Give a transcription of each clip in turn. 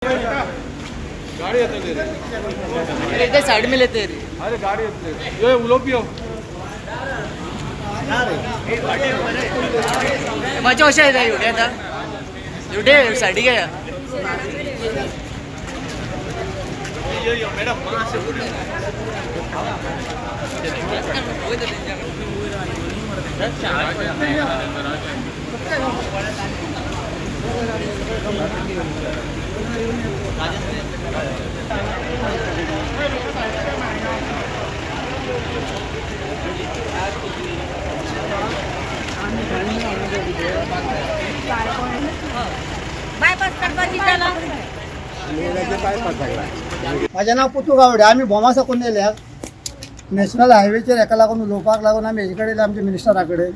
गाड़ी येते इधर साइड में लेते हैं। अरे गाड़ी येते ये उलो पियो मजा वशा येता एवढे आता एवढे साडी काय मैडम बायपास करपाची त्याला माझे नाव पुतू गावडे. आम्ही बोमा साकून नेल्या नॅशनल हायवेचेर हेका लागून उलोवपाक लागून आमी हेजे कडेन आमच्या मिनिस्टराकडे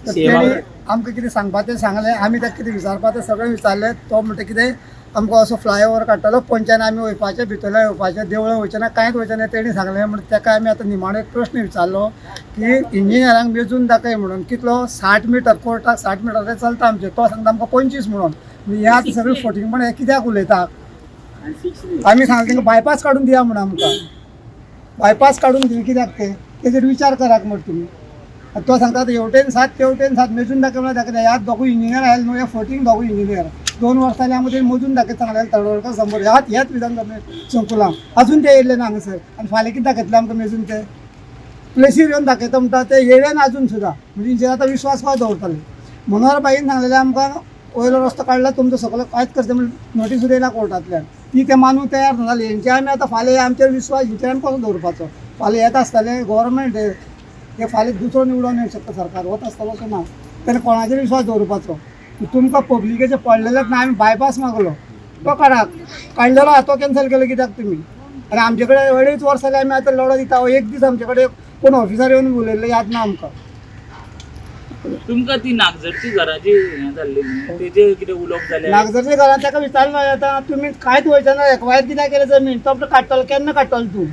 तर तेणी आमकां कितें सांगपाक तें सांगलें. आमी ताका कितें विचारपाक तें सगळें विचारलें. तो म्हणटा कितें आमकां असो फ्लायओवर काडटलो पंचान आमी वयपाचें भितरल्या येवपाचें देवळां वयचें ना कांयच वयचें ना तेणी सांगलें. म्हणून ताका आमी आतां निमाणो एक प्रश्न विचारलो की इंजिनियरांक मेजून दाखय म्हणून कितलो 60 मिटर कोर्टाक 60 मिटर चलता आमचें. तो सांगता आमकां 25 म्हणून. हे आतां सगळें फटींगपण हे कित्याक उलयता. आमी सांगलें तांकां बायपास काडून दिया म्हणून आमकां बायपास काडून दी कित्याक तेजेर विचार कराक म्हण तुमी. तो सांगता हेवटेन 7 तेवटेन 7 मेजून दाखय म्हणून दाखयता. ह्यात दोगूय इंजिनियर आयले न्हू हे फटींग दोगूय इंजिनियर 2 वर्सां जालीं आमकां तेणी मोजून दाखयता सांगलें तडवळकर समोर ह्याच विधानसभे संकुलान अजून ते येयले ना हांगासर. आनी फाल्यां कितें दाखयतले आमकां मेजून ते प्लेसीर येवन दाखयता म्हणटा ते येयले अजून सुद्दां म्हणजे हेचेर आतां विश्वास काय दवरतले. मनोहर बाईन सांगलेलें आमकां वयलो रस्तो काडला तुमचो सकयल कांयच करचें म्हणून नोटीस येयला कोर्टांतल्यान. ती ते मानूंक तयार नाजाली. हेंचे आमी आतां फाल्यां आमचेर विश्वास हेंचेर आमी कसो दवरपाचो. फाल्यां येत आसतलें गव्हर्मेंट हे फाल्यां दुसरो निवडून येवंक शकता सरकार वत आसतलो असो ना. तेन्ना कोणाचेर विश्वास दवरपाचो. तुमकां पब्लिकेचे पडलेलेच ना. आमी बायपास मागलो तो काडाक काडलेलो आहा तो कॅन्सल केलो कित्याक तुमी. आनी आमचे कडेन 2.5 वर्सां जालीं आमी आतां लढो दिता. एक दीस आमचे कडेन कोण ऑफिसर येवन उलयल्ले याद ना आमकां. तुमकां ती नागझरची घराची हें जाल्ली न्ही तेजे कितें उलोवप जालें नागझरच्या घरान ताका विचारलो आतां तुमी कांयच वयचें ना एक्वायर कित्याक केलें जमीन तो आपलो काडटलो केन्ना काडटलो तूं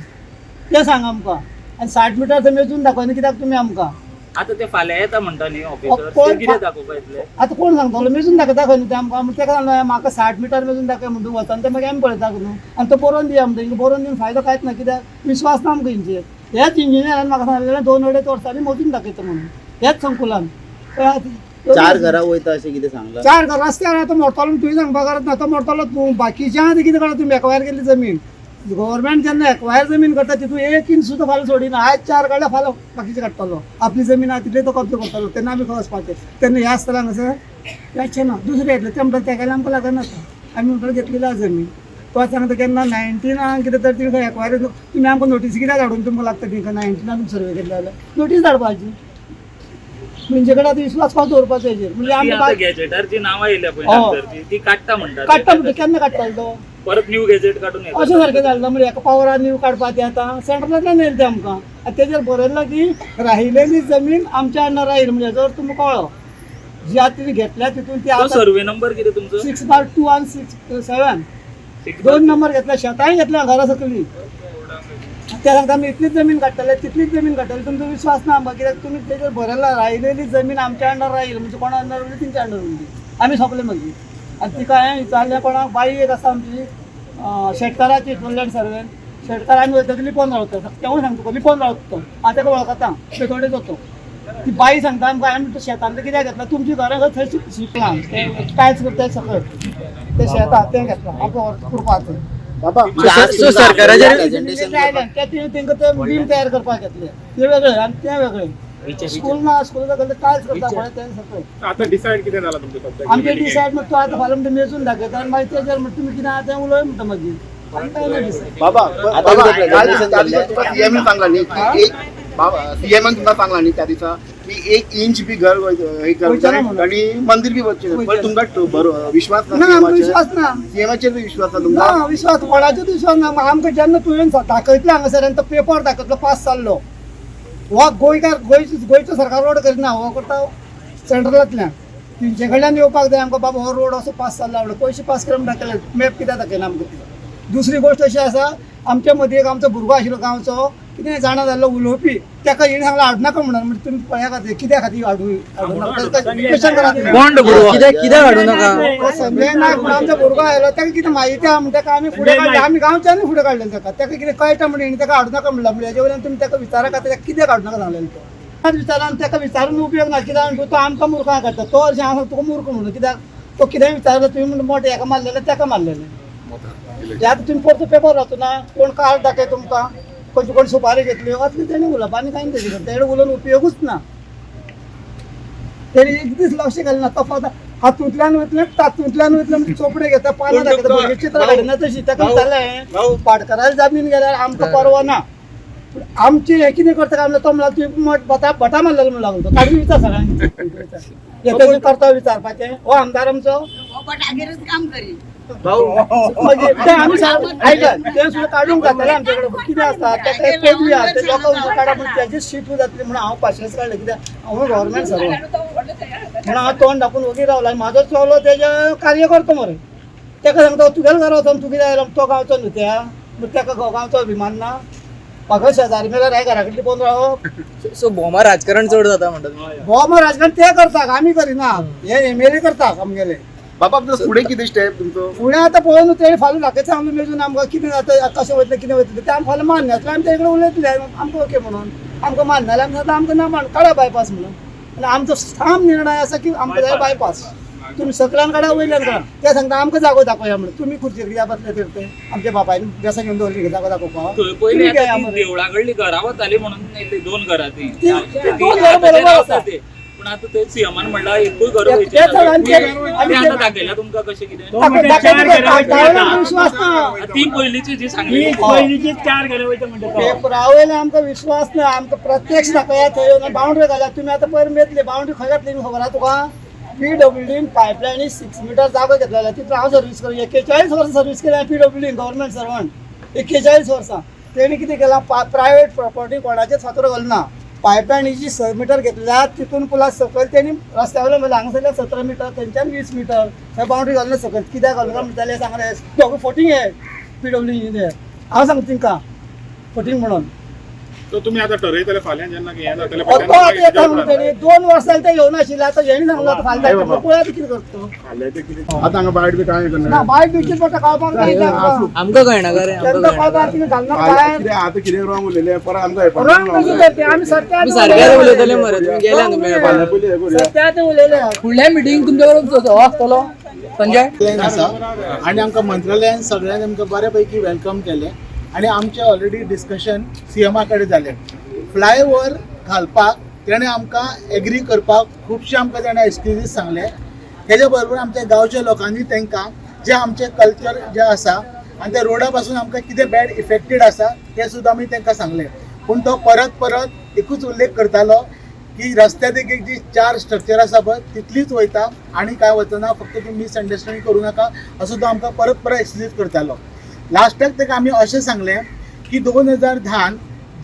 तें सांग आमकां. आनी 60 मिटर थंय मेजून दाखयना कित्याक तुमी आमकां. आतां ते फाल्यां येता म्हणटा न्ही ऑफिसर कोण ते कितें दाखोवपा येतले. आतां कोण सांगतलो मेजून दाखयता खंय न्हू ते आमकां. ताका सांगलें म्हाका 60 मिटर मेजून दाखय म्हणून वचून तें मागीर आमी पळयता न्हू. आनी तो बरोवन दिया म्हणटा हिंगा बरोवन दिवन फायदो कांयच ना कित्याक विश्वास ना आमकां हेंचेर. हेच इंजिनियरान म्हाका सांगलेलें 2-2.5 वर्सांनी मोजून दाखयता म्हणून हेच संकुलान. 4 घरां वयता अशें कितें सांगलां. 4 घर रस्त्यार आतां मोडटलो तुवें सांगपा गरज ना. तो मोडटलो तूं बाकीच्या आतां कितें कळटा तुमी एक्वायर केल्ली जमीन. गव्हर्मेंट जेन्ना एक्वायर जमीन करता तितून 1 इंच सुद्दां फाल्यां सोडिना. आयज 4 काडल्यार फाल्यां बाकीचे काडटलो. आपली जमीन आहा तितले तो कब्जो करतलो. तेन्ना आमी खंय वचपाचें. तेन्ना हें आसतलें हांगासर याचें ना. दुसरें येतलें ते म्हणटा तें गेल्यार आमकां लागना. आमी म्हणटा घेतलेली आहा जमीन. तो सांगता केन्ना 19 कितें तर तिका एक्वायर तुमी आमकां नोटीस कित्याक धाडून तुमकां लागता तिका 19 सर्वे केल्ले जाल्यार नोटीस धाडपाची. म्हणजे कडेन आतां विश्वास कसो दवरपाचो हेजेर. म्हणजे आमी गॅजेटारची नांवां येयल्या पळय नागझरची ती काडटा म्हणटा काडटा म्हणटा केन्ना काडटलो तो. परत न्यू गॅजेट काडून येता अशें सारकें जालें म्हणजे एका पावरान नीव काडपाक तें आतां सेंट्रलांतल्यान येयलें तें आमकां. आनी तेजेर बरयलां की राहिलेली जमीन आमच्या अंडर राहील. म्हणजे जर तुमकां कळ्ळो जी आतां तुमी घेतल्या तितून ती तो सर्वे नंबर कितें तुमचो 6/2 आणि 6/7 2 नंबर घेतला. शेतांय घेतल्या घरा सकली. ते सांगता आमी इतलीच जमीन काडटले तितलीच जमीन काडटले. तुमचो विश्वास ना आमकां कित्याक तुमी तेजेर बरयला राहिलेली जमीन आमच्या अंडर राहील. म्हणजे कोणा अंडर उरली तेंच्या अंडर उरली. आमी सोंपले मागीर. आनी तिका हांवें विचारलें कोणाक बाई एक आसा आमची शेतकाराची टोलँड सर्वेन शेतकार आमी वयतली लिपोवन रावता. तेवूय सांगता लिपोवन रावता हांव ताका वळखता पेटोडेच वतो. ती बाई सांगता आमकां आमी शेतांत कित्याक घेतला तुमची घरां खंय थंय शिकलां ते टायल्स करता सकयल ते शेत आहा तें घेतलां आमकां करपाचें. बाबा सो सरकाराचेर तेंकां ते बीम तयार करपाक घेतले ते वेगळे आनी ते वेगळे. स्कूल ना स्कूल टायल्स करता पळय ते सकयल. आता डिसाइड कितें जाला तुमचें सध्या आमचे डिसायड म्हणटा तो आतां फाल्यां म्हणटा मेजून दाखयता आनी मागीर तेजेर म्हणटा तुमी कितें आहा तें उलय म्हणटा मागीर. आनी काय ना डिसायड. बाबा त्या दिसा तुका सीएमन सांगला न्ही की एक सीएमन तुमकां सांगला न्ही त्या दिसा की 1 इंच बी घर हे करता आणि मंदिर बी वचचें पण तुमकां विश्वास ना आमकां विश्वास ना. सीएमाचेर बी विश्वास ना तुमकां. ना विश्वास कोणाचेर विश्वास ना. आमकां जेन्ना तुवें दाखयतलें हांगासर आनी तो पेपर दाखयतलो पास जाल्लो हो गोंयचो सरकार रोड करिना. हो करता सेंट्रलांतल्यान तेंचे कडल्यान येवपाक जाय आमकां बाबा हो रोड असो पास जाल्लो आवडलो पयशे पास करून दाखयले मॅप कित्याक दाखयना आमकां. दुसरी गोश्ट अशी आसा आमच्या मदीं एक आमचो भुरगो आशिल्लो गांवचो कितें जाणा जाल्लो उलोवपी ताका हेणें सांगलें हाडू नाका म्हणून म्हणजे तुमी पळया खातीर कित्या खातीर हाडू नाका क्वेश्चन करा तुमी. कोण कित्याक हाडू नाका तो संजय नायक म्हणून आमचो भुरगो आयलो ताका कितें म्हायती आहा म्हणून ताका आमी फुडें काडलें आमी गांवच्यांनी फुडें काडलें ताका कितें कळटा म्हणून हेणी ताका हाडू नाका म्हणला म्हणजे हेजे वयल्यान तुमी ताका विचारा खातीर ताका कित्याक हाडू नाका सांगलें तो आज विचारान ताका विचारून उपयोग ना कित्याक म्हणटा तो आमकां मुर्खां करता तो अशें हांव तुका मूर्ख म्हणून कित्याक तो कितेंय विचारलो तुमी म्हणून मोठे हेका मारलेलें ताका मारलेलें हे आतां तुमी परतो पेपर वाचूना कोण कार्ड दाखय तुमकां खंयची कोण सुपारी घेतली असली तेणी उलोवप आनी कांय तेजे तेणे उलोवन उपयोगूच ना तेणी एक दीस लक्ष घालना ना तो फक्त हातूंतल्यान वयतलें तातूंतल्यान वयतलें म्हणजे चोपडे घेता पानां दाखयता भुरगें चित्र काडिना तशी ताका विचारलें पाटकारार जमीन गेल्यार आमकां परवा ना पूण आमची हें कितें करता काय म्हणल्यार तो म्हणल्यार तुवें बटा मारलेलो म्हणून लागलो तो काडून विचार सगळ्यांनी हें करता विचारपाचें हो आमदार आमचो बटागेरच काम करी म्हणजे ते आमी आयकत ते सुद्दां काडूंक जातालें आमचे कडेन कितें आसता ताका एक पदवी आहा ते लोकां काडा पूण तेजी सीट जातली म्हणून हांव पाशियेंस काडलें कित्याक हांव गव्हर्मेंट सर्वंट म्हणून हांव तोंड दाखोवन वगीर रावला आनी म्हाजो चलो तेजे कार्य करता मरे ताका सांगता तुगेलो घरा वचून तूं कितें आयलो तो गांवचो न्हू त्या ताका गांवचो अभिमान ना म्हाका शेजारी मेल्यार हांवें घरा कडली पोवन रावप सो भोमा राजकारण चड जाता म्हणटा हो मग राजकारण ते करता आमी करिना हे एमएलए करता आमगेले बाबा फुडें कितें स्टेप तुमचो फुडें आतां पळोवन तेणी फाल्यां दाखयता आमकां मेजून आमकां कितें जाता कशें वयतलें कितें वयतलें तें आमी फाल्यां मान्य आसलें आमी तें उलयतले आमकां ओके म्हणून आमकां मान्य जाल्यार आमी आतां आमकां ना मान काडा बायपास म्हणून आनी आमचो ठाम निर्णय आसा की आमकां जाय बायपास तुमी सकल्यान काडा वयल्यान काडा ते सांगता आमकां जागो दाखोवया म्हणून तुमी खुर्चेर कित्याक बसले तर ते आमच्या बापायन बेसा घेवन दवरली जागो दाखोवपाक थंय पयलीं आतां ती देवळा कडली घरां वताली म्हणून येयली 2 घरां ती दोन घरां बरोबर आसा. पूण आतां ते सीएमान म्हणला एकूय घर ते सगळ्यांचे आनी आतां दाखयला तुमकां कशें कितें दाखयता विश्वास ना ती पयलींची जी सांगली पेपरा वयल्यान आमकां विश्वास ना आमकां प्रत्यक्ष दाखया थंय येवन बाउंड्री घाल्या तुमी आतां पयर मेतली बाउंड्री खंय घातली खबर आहा तुका PWDन पायपलायनी 6 मीटर जागो घेतलेलो तितून हांव सर्वीस करूं 41 वर्सां सर्वीस केल्या PWDन गव्हर्मेंट सर्वंट 41 वर्सां तेणी कितें केलां प्रायवेट प्रॉपर्टी कोणाचेच फातर घालना पायपलायनीची 6 मीटर घेतल्या तितून पुला सकयल तेणी रस्त्या वयल्यान म्हणलें हांगासरल्या 17 मीटर तेंच्यान 20 मीटर थंय बाउंड्री घालना सकयल कित्याक घालना म्हणटाले सांगले दोगूय फोटींग हे PWD हांव सांगता तिंका फोटींग म्हणून तो तुम्ही आता ठरयतले फाल्यां जेन्ना हें जातलें तो आतां येता म्हणून तेणी 2 वर्सां ते येवना आशिल्ले आतां हेणी सांगलो आतां फाल्यां जाता पळय आतां कितें करता आतां हांगा बायट बी कांय करना ना बायक दिवची पडटा कळपाक जाय आमकां कळना रे तेंका कळपाक कितें घालना भायर आतां कितें रॉंग उलयलें परत आमकां रंग कशी करते आमी सत्या सारकें उलयतले मरे तुम्ही गेल्या न्हू मेळपाक सत्या ते उलयले फुडल्या मिटींग तुमच्या कडेन आसतलो संजय प्लॅन आसा आनी आमकां मंत्रालयान सगळ्यांनी आमकां बऱ्या पैकी वेलकम केलें आनी आमचें ऑलरेडी डिस्कशन सीएमा कडेन जालें फ्लायओवर घालपाक तेणें आमकां एग्री करपाक खुबशे आमकां तेणें एक्सक्युजीस सांगले तेजे बरोबर आमच्या गांवच्या लोकांनी तांकां जे आमचें कल्चर जें आसा आनी त्या रोडा पासून आमकां कितें बॅड इफेक्टेड आसा तें सुद्दां आमी तांकां सांगलें पूण तो परत एकूच उल्लेख करतालो की रस्त्यार एक जी 4 स्ट्रक्चर आसा पळय तितलीच वयता आनी कांय वचना फक्त तुमी मिसअंडरस्टँडींग करूं नाका असो तो आमकां परत एक्सक्यूज करतालो लास्टाक ताका आमी अशें सांगलें की 2010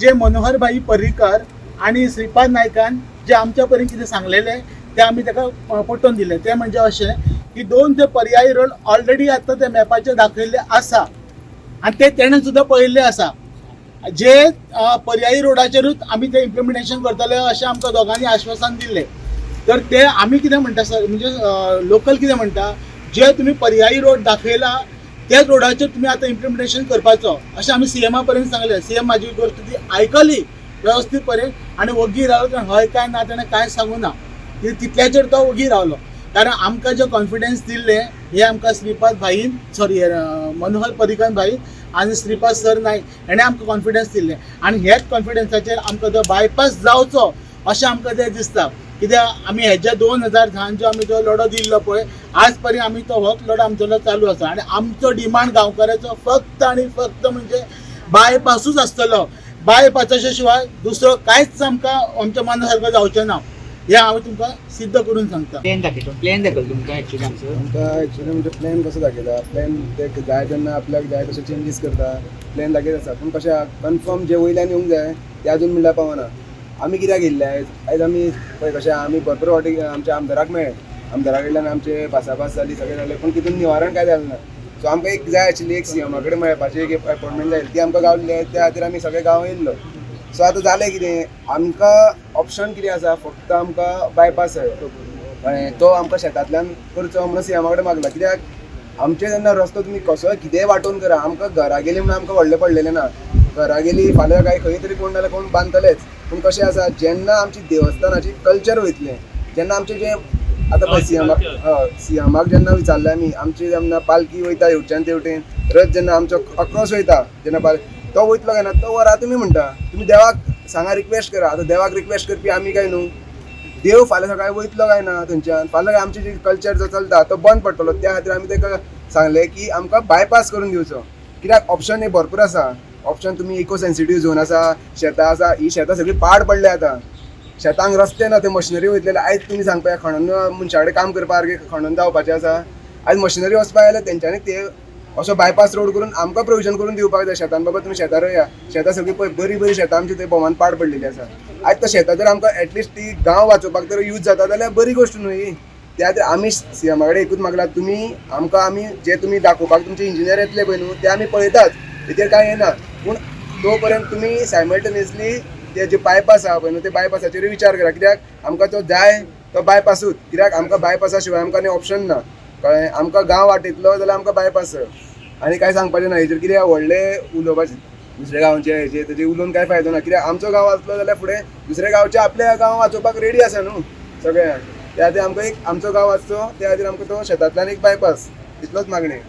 जे मनोहर भाई पर्रीकर आणि श्रीपाद नायकान जे आमच्या पर्यंत कितें सांगलेलें तें आमी ताका पटोवन दिलें तें म्हणजे अशें की 2 ते पर्यायी रोड ऑलरेडी आतां ते मॅपाचेर दाखयल्ले आसा आनी ते तेणें सुद्दां पळयल्ले आसा जे पर्यायी रोडाचेरूच आमी तें इम्प्लिमेंटेशन करतले अशें आमकां दोगांनी आश्वासन दिल्लें तर ते आमी कितें म्हणटा सर म्हणजे लोकल कितें म्हणटा जे तुमी पर्यायी रोड दाखयला त्याच रोडाचेर तुमी आतां इम्प्लिमेंटेशन करपाचो अशें आमी सीएमा पर्यंत सांगलें सीएम म्हाजी गोश्ट ती आयकली वेवस्थीत पर्यंत आनी वगी रावलो हय काय ना ताणें कांय सांगूं ना तितल्याचेर तो वगी रावलो कारण आमकां जे कॉन्फिडन्स दिल्लें हे आमकां श्रीपाद भाईन सॉरी मनोहर पर्रीकर भाई आनी श्रीपाद सर नायक हेणें आमकां कॉन्फिडन्स दिल्लें आनी हेच कॉन्फिडन्साचेर आमकां तो बायपास जावचो अशें आमकां तें दिसता कित्याक आमी हेज्या 2010 जो आमी तो लढो दिल्लो पळय आज पर्यंत आमी तो होच लढो आमचो चालू आसा आनी आमचो डिमांड गांवकाराचो फक्त आनी फक्त म्हणजे बायपासूच आसतलो बायपासाच्या शिवाय दुसरो कांयच आमकां आमच्या मना सारको जावचें ना हें हांव तुमकां सिद्ध करून सांगता प्लॅन दाखयतो तुमकां एक्चुअली आमकां एक्चुअली म्हणजे प्लॅन कसो दाखयता प्लॅन ते जाय तेन्ना आपल्याक जाय तशे चेंजीस करता प्लॅन दाखयत आसा पूण कशें कन्फर्म जे वयल्यान येवंक जाय ते अजून म्हणल्यार पावना आमी कित्याक येयल्ले आयज आमी पळय कशें आमी भरपूर फावटी आमच्या आमदाराक मेळ्ळे आमदारा कडल्यान आमचे भासाभास जाली सगळें जालें पूण तितून निवारण कांय जालें ना सो आमकां एक जाय आशिल्ली एक सीएमा कडेन मेळपाची एक अपॉयंटमेंट जाय ती आमकां गावल्ली त्या खातीर आमी सगळे गांव येयल्लो सो आतां जालें कितें आमकां ऑप्शन कितें आसा फक्त आमकां बायपास जाय तो आमकां शेतांतल्यान करचो म्हणून सीएमा कडेन मागला कित्याक आमचे जेन्ना रस्तो तुमी कसोय कितेंय वांटून करा आमकां घरा गेली म्हणून आमकां व्हडलें पडलेलें ना घरा गेली फाल्यां काय खंय तरी कोण जाल्यार कोण बांदतलेच पूण कशें आसा जेन्ना आमची देवस्थानाची कल्चर वयतलें जेन्ना आमचें जें आतां पळय सीएमाक जेन्ना विचारलें आमची जेन्ना पालकी वयता हेवटेन तेवटेन रथ जेन्ना आमचो अक्रॉस वयता जेन्ना तो वयतलो काय ना तो वरा तुमी म्हणटा तुमी देवाक सांगा रिक्वेस्ट करा आतां देवाक रिक्वेस्ट करपी आमी काय न्हू देव फाल्यां सकाळीं वयतलो काय ना थंयच्यान फाल्यां काय आमची जी कल्चर जो चलता तो बंद पडटलो त्या खातीर आमी ताका सांगलें की आमकां बायपास करून दिवचो कित्याक ऑप्शन हे भरपूर आसा ऑप्शन तुमी इको सेन्सिटीव झोन आसा शेतां आसा ही शेतां सगळीं पाड पडले आतां शेतांक रस्ते ना ते मशिनरी वयतलेले आयज तुमी सांगपा खणून मनशा कडेन काम करपा सारकें खणून जावपाचें आसा आयज मशिनरी वचपाक आयल्यार तेंच्यांनी ते असो बायपास रोड करून आमकां प्रोविजन करून दिवपाक जाय शेतान बाबा तुमी शेतां रोया शेतां सगळीं पळय बरी बरी शेतां आमची थंय भोंवान पाड पडलेली आसा आयज त्या शेतां जर आमकां एटलिस्ट ती गांव वाचोवपाक जर यूज जाता जाल्यार बरी गोश्ट न्हू ही त्या खातीर आमी सीएमा कडेन एकूच मागला तुमी आमकां आमी जे तुमी दाखोवपाक तुमचे इंजिनियर येतले पळय न्हू ते आमी पळयतात तेचेर कांय येना पूण तो पर्यंत तुमी सायमल्टेनियसली ते जे बायपास आहा पळय न्हू ते बायपासाचेर विचार करा कित्याक आमकां तो जाय तो बायपासूच कित्याक आमकां बायपासा शिवाय आमकां आनी ऑप्शन ना कळ्ळें आमकां गांव वाटयतलो जाल्यार आमकां बायपास आनी कांय सांगपाचें ना हेजेर कितें व्हडलें उलोवपाचें दुसऱ्या गांवचे हेजे तेजे उलोवन कांय फायदो ना कित्याक आमचो गांव वाचलो जाल्यार फुडें दुसऱ्या गांवचे आपल्या गांव वाचोवपाक रेडी आसा न्हू सगळ्यांक त्या खातीर आमकां एक आमचो गांव वाचचो त्या खातीर आमकां तो शेतांतल्यान एक बायपास इतलोच मागणें